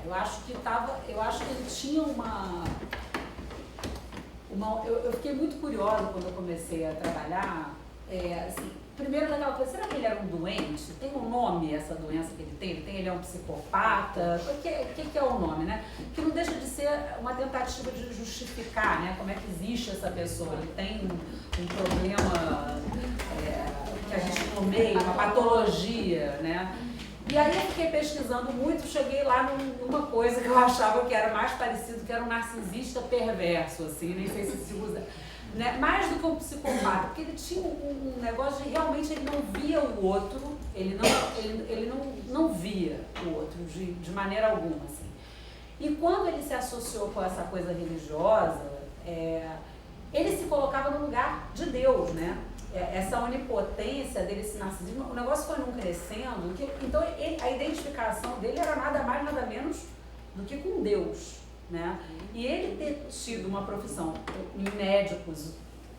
eu acho que ele tinha eu fiquei muito curiosa quando eu comecei a trabalhar, assim, primeiro daquela coisa, será que ele era um doente? Tem um nome essa doença que ele tem? Ele é um psicopata? O que é o nome, né? Que não deixa de ser uma tentativa de justificar, né? Como é que existe essa pessoa? Ele tem um problema que a gente nomeia, uma patologia, né? E aí eu fiquei pesquisando muito, cheguei lá numa coisa que eu achava que era mais parecido, que era um narcisista perverso, assim, nem sei se usa, né? Mais do que um psicopata, porque ele tinha um negócio de realmente ele não via o outro, ele não via o outro de maneira alguma, assim. E quando ele se associou com essa coisa religiosa, ele se colocava no lugar de Deus, né? Essa onipotência dele, esse narcisismo, o negócio foi não crescendo, então a identificação dele era nada mais, nada menos do que com Deus, né? E ele ter tido uma profissão em médicos,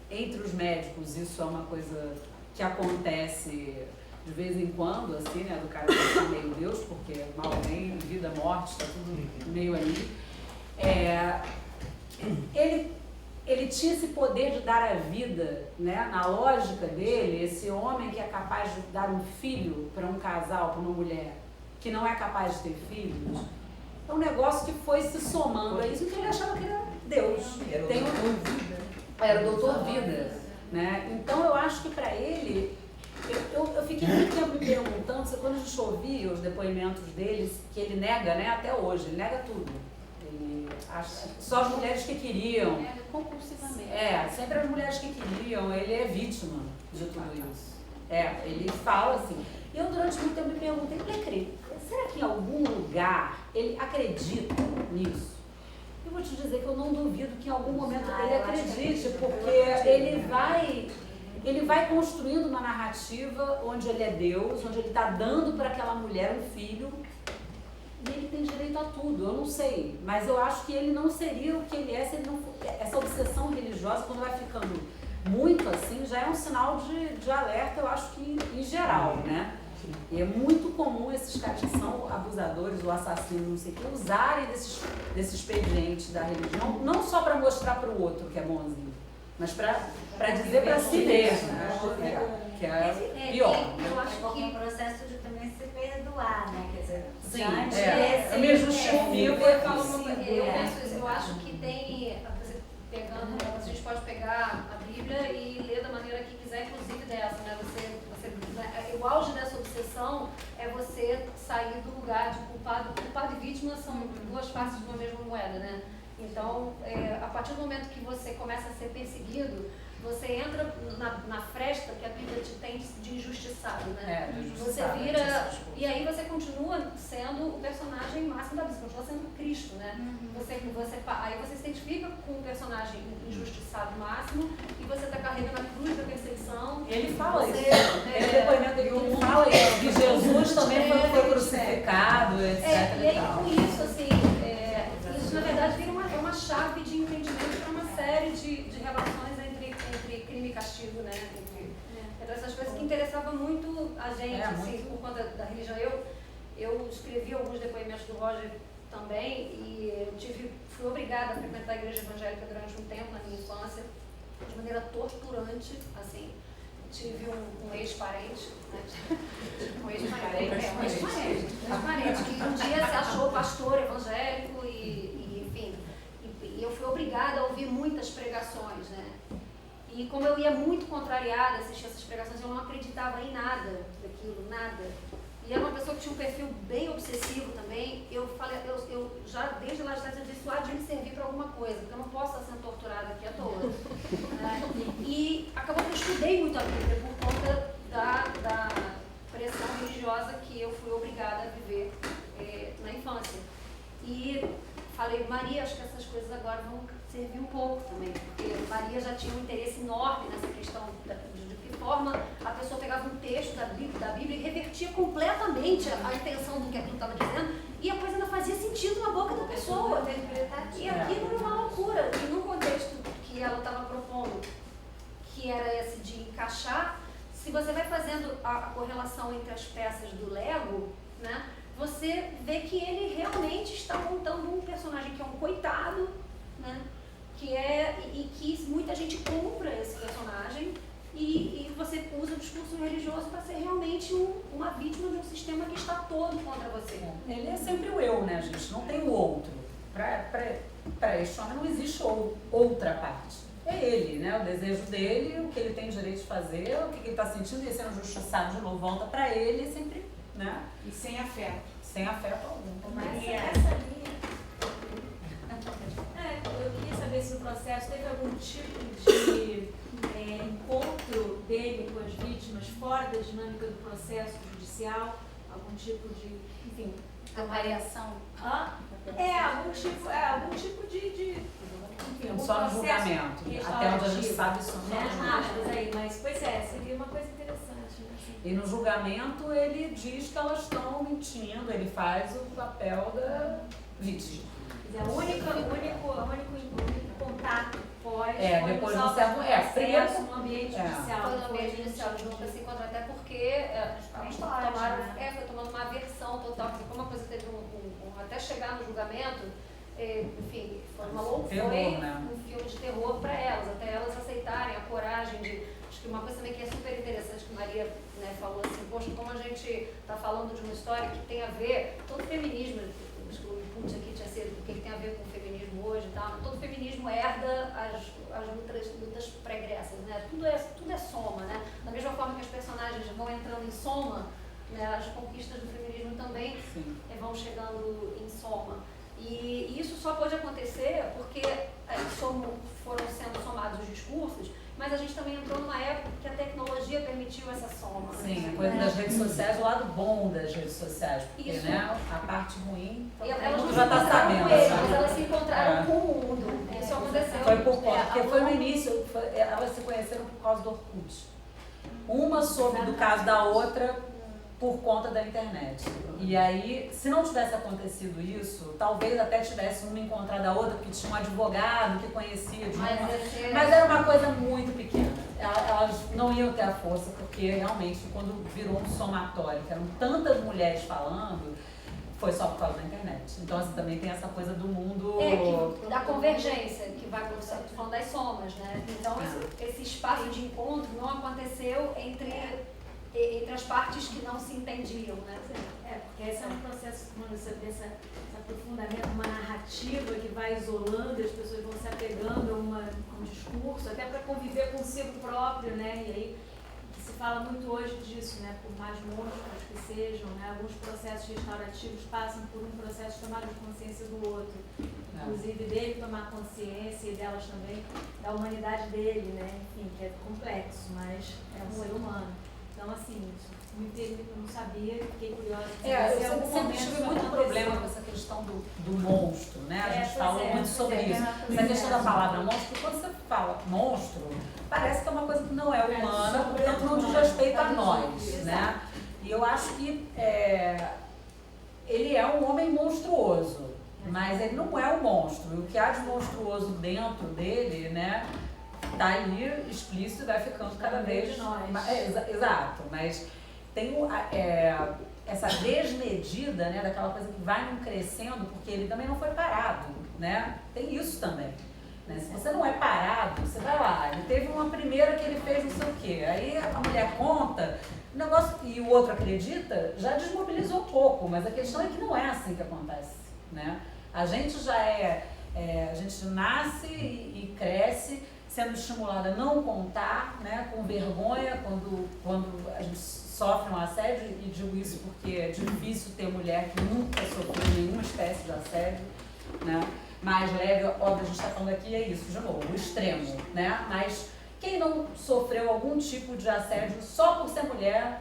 entre os médicos, isso é uma coisa que acontece de vez em quando, assim, né? Do cara ser meio Deus, porque mal bem, vida, morte, está tudo meio ali. Ele tinha esse poder de dar a vida, né? Na lógica dele, esse homem que é capaz de dar um filho para um casal, para uma mulher, que não é capaz de ter filhos, é um negócio que foi se somando a isso, que ele achava que era Deus. Era o doutor Vida. Era o doutor Vida, né? Então eu acho que para ele, eu fiquei muito tempo me perguntando, quando a gente ouvia os depoimentos deles, que ele nega, né? Até hoje, ele nega tudo. Só as mulheres que queriam. Compulsivamente. Sempre as mulheres que queriam, ele é vítima de tudo isso. Ele fala assim. E eu durante muito tempo me perguntei, será que em algum lugar ele acredita nisso? Eu vou te dizer que eu não duvido que em algum momento ele acredite, porque ele vai construindo uma narrativa onde ele é Deus, onde ele está dando para aquela mulher um filho. E ele tem direito a tudo, eu não sei, mas eu acho que ele não seria o que ele é se ele não for. Essa obsessão religiosa, quando vai ficando muito assim, já é um sinal de alerta, eu acho que em geral, né? E é muito comum esses caras que são abusadores ou assassinos, não sei o que, usarem desse expediente da religião, não só para mostrar para o outro que é bonzinho, mas para dizer para si mesmo, né? Que é pior. Eu acho que é um processo de também se perdoar, né? Quer dizer, sim, eu me justifico. Eu acho que tem, a gente pode pegar a Bíblia e ler da maneira que quiser, inclusive dessa, né? O auge dessa obsessão é você sair do lugar de culpado. Culpado e vítima são duas faces de uma mesma moeda, né? Então, a partir do momento que você começa a ser perseguido, você entra na fresta que a Bíblia te tem de injustiçado, né? Você vira... E aí você continua sendo o personagem máximo da Bíblia, continua sendo Cristo, né? Aí você se identifica com o personagem injustiçado máximo e você está carregando a cruz da perseguição. Ele fala isso. Ele depoimento dele fala isso, que Jesus também foi crucificado, etc. E aí com isso, assim, isso na verdade vira uma chave de entendimento para uma série de relações entre crime e castigo, né? Entre essas coisas que interessavam muito a gente, assim, por conta da religião. Eu escrevi alguns depoimentos do Roger também e fui obrigada a frequentar a igreja evangélica durante um tempo na minha infância, de maneira torturante, assim. Tive um ex-parente, né? Um ex-parente que um dia se achou pastor evangélico enfim, eu fui obrigada a ouvir muitas pregações, né? E como eu ia muito contrariada a assistir essas pregações, eu não acreditava em nada daquilo, nada. E era uma pessoa que tinha um perfil bem obsessivo também. Eu falei, eu já desde lá de trás eu disse, há de me servir para alguma coisa, porque eu não posso estar sendo torturada aqui à toa. E acabou que eu estudei muito a Bíblia por conta da pressão religiosa que eu fui obrigada a viver na infância. E falei, Maria, acho que essas coisas agora vão servir um pouco também, porque Maria já tinha um interesse enorme nessa questão de que forma a pessoa pegava um texto da Bíblia e revertia completamente a intenção do que aquilo estava dizendo, e a coisa ainda fazia sentido na boca da pessoa. E aquilo era uma loucura. E no contexto que ela estava propondo, que era esse de encaixar, se você vai fazendo a correlação entre as peças do Lego, né, você vê que ele realmente está um personagem que é um coitado, né? E que muita gente compra esse personagem e você usa o discurso religioso para ser realmente uma vítima de um sistema que está todo contra você. Ele é sempre o eu, né, gente? Não tem o outro. Para este homem não existe outra parte. É ele, né? O desejo dele, o que ele tem direito de fazer, o que ele está sentindo, e sendo justiçado de novo, volta para ele sempre, né? E sem afeto. Sem afeto algum. Maria. Essa linha. Eu queria saber se no processo teve algum tipo de encontro dele com as vítimas fora da dinâmica do processo judicial, algum tipo de, enfim, Avaliação. algum tipo de enfim, algum Só no processo julgamento. Até onde a gente sabe só no julgamento. aspas aí, mas pois é, seria uma coisa interessante, né? Assim. E no julgamento ele diz que elas estão mentindo, ele faz o papel da vítima. Quer dizer, o único contato pós depois foi do certo, processo no ambiente judicial. Foi no ambiente judicial, eles nunca se encontram, até porque foi tomando uma aversão total, porque como a coisa teve até chegar no julgamento, enfim, foi uma loucura, um filme de terror para elas, até elas aceitarem a coragem de... Acho que uma coisa também que é super interessante que Maria, né, falou assim, poxa, como a gente está falando de uma história que tem a ver, todo feminismo, acho que o input aqui tinha sido o que tem a ver com o feminismo hoje e tal, todo feminismo herda as lutas pregressas, né? Tudo é soma, né? Da mesma forma que as personagens vão entrando em soma, né, as conquistas do feminismo também vão chegando em soma. E isso só pode acontecer porque foram sendo somados os discursos, mas a gente também entrou numa época que a tecnologia permitiu essa soma. Sim, a coisa das redes sociais, o lado bom das redes sociais, porque né, a parte ruim, elas não já está sabendo. Mas elas se encontraram com o mundo. Isso aconteceu. Foi por conta, porque foi no início, elas se conheceram por causa do Orkut. Uma soube do caso da outra por conta da internet. E aí, se não tivesse acontecido isso, talvez até tivesse uma encontrado a outra, porque tinha um advogado que conhecia de uma. Mas era uma coisa muito pequena. Elas não iam ter a força, porque realmente, quando virou um somatório, que eram tantas mulheres falando, foi só por causa da internet. Então, assim, também tem essa coisa do mundo... da convergência, que vai falando das somas, né? Então, esse espaço de encontro não aconteceu entre as partes que não se entendiam, né? Porque esse é um processo, quando você vê esse aprofundamento, uma narrativa que vai isolando e as pessoas vão se apegando a um discurso, até para conviver consigo próprio, né? E aí que se fala muito hoje disso, né? Por mais monstros que sejam, né? Alguns processos restaurativos passam por um processo de tomada de consciência do outro. Inclusive dele tomar consciência e delas também, da humanidade dele, né? Enfim, que é complexo, mas é um ser humano. Então, assim, eu não sabia, fiquei curiosa. Eu sempre tive muito problema com essa questão do monstro, né? A gente falou muito sobre isso. Essa questão da palavra monstro, porque quando você fala monstro, parece que é uma coisa que não é humana, portanto não diz respeito a nós, né? E eu acho que ele é um homem monstruoso, mas ele não é um monstro. O que há de monstruoso dentro dele, né? Tá ali explícito e vai ficando cada vez mais. Exato, mas tem essa desmedida, né, daquela coisa que vai crescendo, porque ele também não foi parado, né? Tem isso também. Né? Se você não é parado, você vai lá, ele teve uma primeira que ele fez não sei o quê, aí a mulher conta, o negócio, e o outro acredita, já desmobilizou um pouco, mas a questão é que não é assim que acontece, né? A gente já a gente nasce e cresce sendo estimulada a não contar, né, com vergonha, quando a gente sofre um assédio, e digo isso porque é difícil ter mulher que nunca sofreu nenhuma espécie de assédio, né, mais leve, óbvio, a gente está falando aqui, é isso, de novo, o extremo, né, mas quem não sofreu algum tipo de assédio só por ser mulher,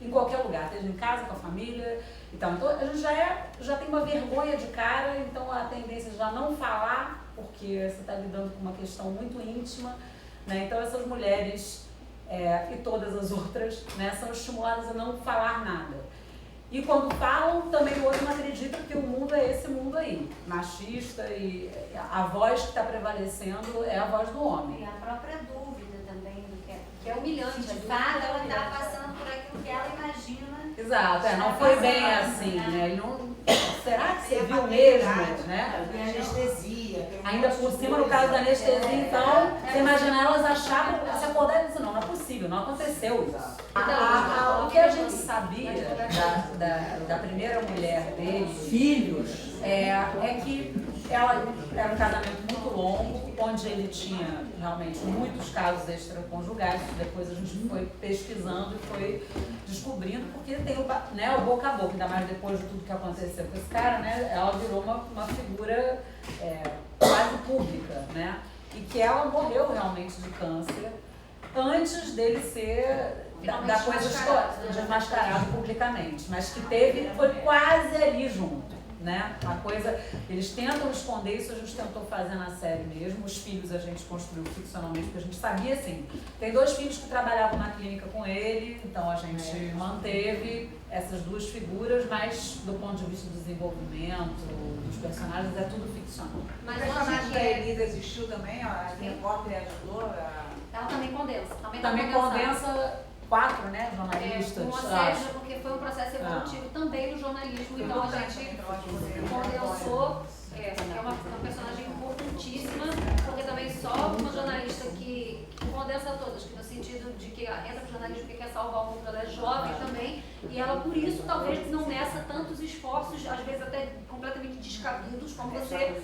em qualquer lugar, seja em casa, com a família e tal. Então a gente já tem uma vergonha de cara, então a tendência é já não falar, porque você está lidando com uma questão muito íntima, né? Então essas mulheres e todas as outras, né, são estimuladas a não falar nada. E quando falam, também o outro não acredita, porque o mundo é esse mundo aí, machista, e a voz que está prevalecendo é a voz do homem. E a própria dúvida também do que é humilhante. De fato, ela está passando por aquilo que ela imagina. Exato, não foi bem assim, né? Ele não, será que você viu mesmo, né? Tem anestesia. Tem Ainda por cima, no caso da anestesia, então, você imagina elas achavam, se acordaram e disseram, não é possível, não aconteceu isso. O que a gente sabia da primeira mulher dele, filhos, é que ela era um casamento muito longo, onde ele tinha realmente muitos casos extraconjugais. Depois a gente foi pesquisando e foi descobrindo, porque tem o boca a boca, ainda mais depois de tudo que aconteceu com esse cara, né? Ela virou uma figura quase pública, né? E que ela morreu realmente de câncer antes dele ser da coisa desmascarado publicamente, mas que foi quase ali junto. Né? A coisa, eles tentam esconder isso, a gente tentou fazer na série mesmo. Os filhos a gente construiu ficcionalmente, porque a gente sabia assim. Tem 2 filhos que trabalhavam na clínica com ele, então a gente manteve essas 2 figuras, mas do ponto de vista do desenvolvimento dos personagens é tudo ficcional. Mas o personagem da Elisa existiu também, ó, a repórter ajudou Ela também condensa. Também condensa 4, né, jornalistas. Uma série, porque foi um processo evolutivo também no jornalismo, então a gente condensou, é uma personagem importantíssima, porque também só uma jornalista que condensa todas, que no sentido de que entra pro jornalismo porque quer salvar o mundo, ela é jovem também, e ela por isso talvez não meça tantos esforços, às vezes até completamente descabidos, como você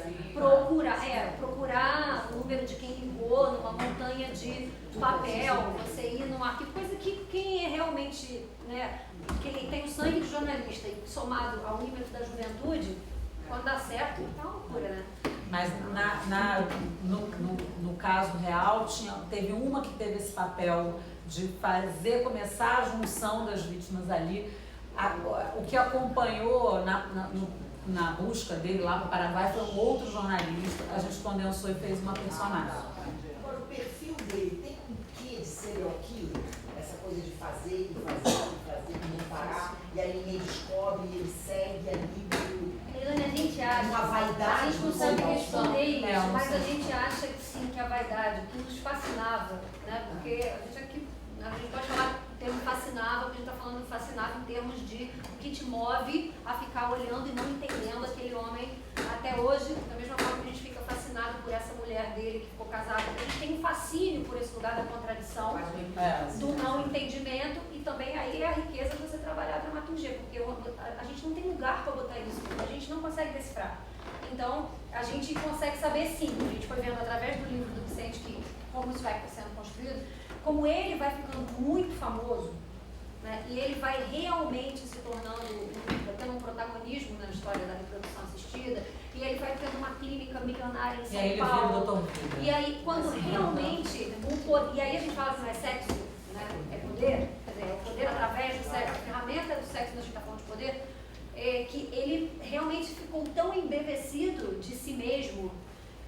procurar o número de quem ligou numa montanha de papel, você ir num arquivo, coisa que quem é realmente, né, quem tem o sangue de jornalista e somado ao ímpeto da juventude, quando dá certo, tá uma loucura, né? Mas no caso real, teve uma que teve esse papel de começar a junção das vítimas ali. O que acompanhou na busca dele lá para o Paraguai foi um outro jornalista, a gente condensou e fez uma personagem. Agora, o perfil dele tem um quê de serial killer? Essa coisa de fazer, e não parar, e aí ninguém descobre, e ele segue ali. A gente acha, uma vaidade, a gente não sabe responder isso, mas sei. a gente acha que sim, que a vaidade, que nos fascinava, né? Porque a gente pode falar o termo fascinava, porque a gente está falando fascinava em termos de o que te move a ficar olhando e não entendendo aquele homem até hoje, da mesma forma que a gente fica fascinado por essa mulher dele que ficou casada, a gente tem um fascínio por esse lugar da contradição, do não entendimento, e também aí é a riqueza de você trabalhar a dramaturgia, porque a gente não tem lugar para botar isso, a gente não consegue decifrar. Então, a gente consegue saber sim, a gente foi vendo através do livro do Vicente como isso vai sendo construído, como ele vai ficando muito famoso, né, e ele vai realmente se tornando, tendo um protagonismo na história da reprodução assistida, e ele vai tendo uma clínica milionária em São Paulo. E aí ele vira o Dr. Vida. E aí, quando realmente e aí a gente fala que não é sexo, né, é poder, quer dizer, é o poder através do sexo, a ferramenta do sexo, nós estamos falando de poder, que ele realmente ficou tão embevecido de si mesmo,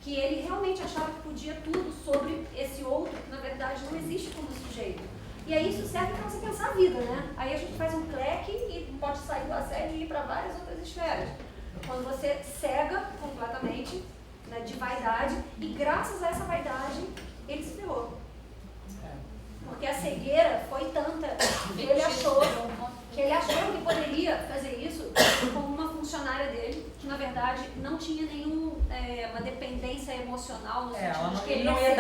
que ele realmente achava que podia tudo sobre esse outro, que na verdade não existe como sujeito. E aí isso serve para você pensar a vida, né? Aí a gente faz um cleque e pode sair do assédio e ir para várias outras esferas. Quando você cega completamente, né, de vaidade, e graças a essa vaidade, ele se ferrou. Porque a cegueira foi tanta que ele achou que poderia fazer isso com uma funcionária dele, que na verdade não tinha uma dependência emocional no sentido de que ele não ia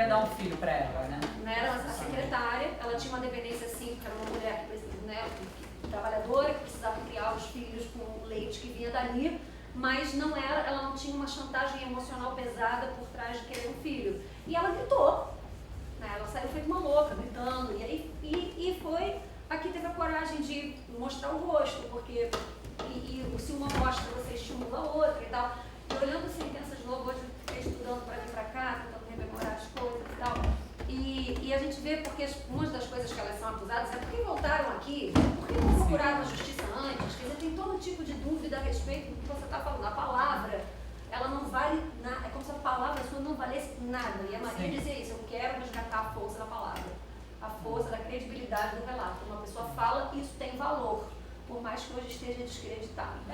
dar um filho para ela, né? Era a secretária, ela tinha uma dependência sim, porque era uma mulher trabalhadora, que precisava criar os filhos com o leite que vinha dali, mas ela não tinha uma chantagem emocional pesada por trás de querer um filho. E ela gritou, né? Ela saiu feito uma louca, gritando, e foi a que teve a coragem de mostrar o rosto, porque se uma mostra, você estimula a outra e tal. E olhando assim, crianças de novo, hoje fiquei estudando para vir para cá, tentando rememorar as coisas e tal. E a gente vê porque umas das coisas que elas são acusadas é por que voltaram aqui, por que não procuraram a justiça antes, quer dizer, tem todo tipo de dúvida a respeito do que você está falando. A palavra, ela não vale nada, é como se a palavra sua não valesse nada. E a Maria dizia isso, eu quero resgatar a força da palavra, a força da credibilidade do relato. Uma pessoa fala, isso tem valor, por mais que hoje esteja descreditado.